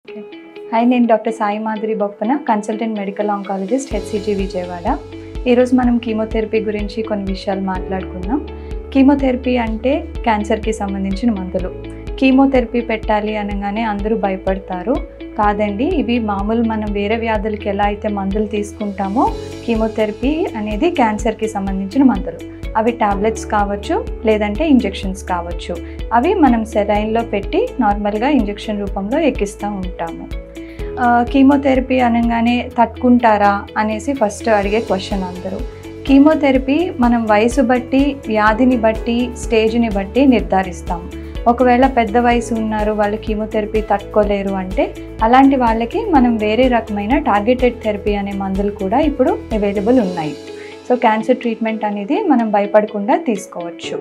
Okay. Hi, నేను doctor Sai Madhuri Boppana, consultant medical oncologist, HCG Vijayawada. ఈరోజు మనం కీమోథెరపీ గురించి కొన్ని విషయాలు మాట్లాడుకుందాం. కీమోథెరపీ అంటే క్యాన్సర్కి సంబంధించిన మందులు. కీమోథెరపీ పెట్టాలి అనగానే అందరూ భయపడతారు. కాదండి, ఇవి మామూలు మనం వేరే వ్యాధులకి ఎలా అయితే మందులు తీసుకుంటామో కీమోథెరపీ అనేది క్యాన్సర్కి సంబంధించిన మందులు. అవి టాబ్లెట్స్ కావచ్చు, లేదంటే ఇంజెక్షన్స్ కావచ్చు. అవి మనం సెలైన్లో పెట్టి నార్మల్గా ఇంజెక్షన్ రూపంలో ఎక్కిస్తూ ఉంటాము. కీమోథెరపీ అనగానే తట్టుకుంటారా అనేసి ఫస్ట్ అడిగే క్వశ్చన్ అందరూ. కీమోథెరపీ మనం వయసు బట్టి, వ్యాధిని బట్టి, స్టేజ్ని బట్టి నిర్ధారిస్తాము. ఒకవేళ పెద్ద వయసు ఉన్నారు, వాళ్ళు కీమోథెరపీ తట్టుకోలేరు అంటే అలాంటి వాళ్ళకి మనం వేరే రకమైన టార్గెటెడ్ థెరపీ అనే మందులు కూడా ఇప్పుడు అవైలబుల్ ఉన్నాయి. సో క్యాన్సర్ ట్రీట్మెంట్ అనేది మనం భయపడకుండా తీసుకోవచ్చు.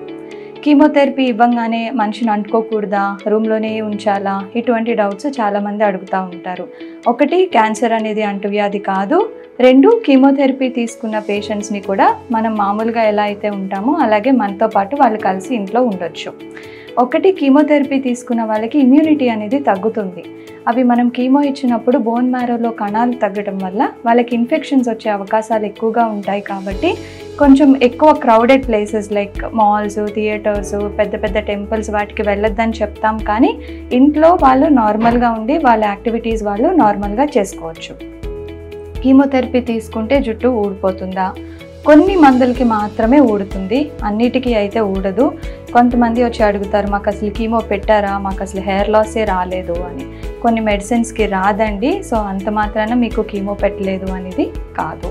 కీమోథెరపీ ఇవ్వగానే మనిషిని అంటుకోకూడదా, రూమ్లోనే ఉంచాలా, ఇటువంటి డౌట్స్ చాలామంది అడుగుతూ ఉంటారు. ఒకటి, క్యాన్సర్ అనేది అంటువ్యాధి కాదు. రెండు, కీమోథెరపీ తీసుకున్న పేషెంట్స్ని కూడా మనం మామూలుగా ఎలా అయితే ఉంటామో అలాగే మనతో పాటు వాళ్ళు కలిసి ఇంట్లో ఉండొచ్చు. ఒకటి, కీమోథెరపీ తీసుకున్న వాళ్ళకి ఇమ్యూనిటీ అనేది తగ్గుతుంది. అవి మనం కీమో ఇచ్చినప్పుడు బోన్ మ్యారోలో కణాలు తగ్గడం వల్ల వాళ్ళకి ఇన్ఫెక్షన్స్ వచ్చే అవకాశాలు ఎక్కువగా ఉంటాయి. కాబట్టి కొంచెం ఎక్కువ crowded places like malls, theatres, పెద్ద పెద్ద టెంపుల్స్ వాటికి వెళ్ళొద్దని చెప్తాం. కానీ ఇంట్లో వాళ్ళు నార్మల్గా ఉండి వాళ్ళ యాక్టివిటీస్ వాళ్ళు నార్మల్గా చేసుకోవచ్చు. కీమోథెరపీ తీసుకుంటే జుట్టు ఊడిపోతుందా? కొన్ని మందులకి మాత్రమే ఊడుతుంది, అన్నిటికీ అయితే ఊడదు. కొంతమంది వచ్చి అడుగుతారు, మాకు అసలు కీమో పెట్టారా, మాకు అసలు హెయిర్ లాసే రాలేదు అని. కొన్ని మెడిసిన్స్కి రాదండి, సో అంత మాత్రాన మీకు కీమో పెట్టలేదు అనేది కాదు.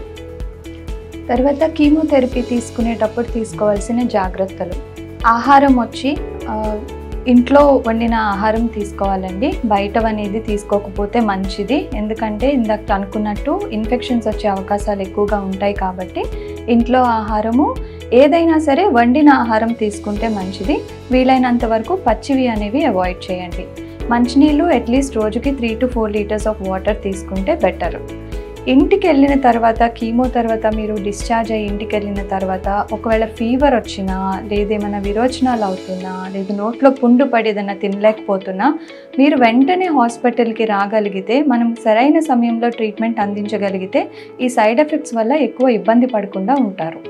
తర్వాత కీమోథెరపీ తీసుకునేటప్పుడు తీసుకోవాల్సిన జాగ్రత్తలు. ఆహారం వచ్చి ఇంట్లో వండిన ఆహారం తీసుకోవాలండి. బయటవనేది తీసుకోకపోతే మంచిది. ఎందుకంటే ఇందాక అనుకున్నట్టు ఇన్ఫెక్షన్స్ వచ్చే అవకాశాలు ఎక్కువగా ఉంటాయి. కాబట్టి ఇంట్లో ఆహారము ఏదైనా సరే వండిన ఆహారం తీసుకుంటే మంచిది. వీలైనంత వరకు పచ్చివి అనేవి అవాయిడ్ చేయండి. మంచినీళ్ళు అట్లీస్ట్ రోజుకి 3 to 4 లీటర్స్ ఆఫ్ వాటర్ తీసుకుంటే బెటర్. ఇంటికి వెళ్ళిన తర్వాత, కీమో తర్వాత మీరు డిశ్చార్జ్ అయ్యి ఇంటికి వెళ్ళిన తర్వాత ఒకవేళ ఫీవర్ వచ్చినా, లేదేమైనా విరోచనాలు అవుతున్నా, లేదు నోట్లో పుండు పడి ఏదైనా తినలేకపోతున్నా, మీరు వెంటనే హాస్పిటల్కి రాగలిగితే, మనం సరైన సమయంలో ట్రీట్మెంట్ అందించగలిగితే ఈ సైడ్ ఎఫెక్ట్స్ వల్ల ఎక్కువ ఇబ్బంది పడకుండా ఉంటారు.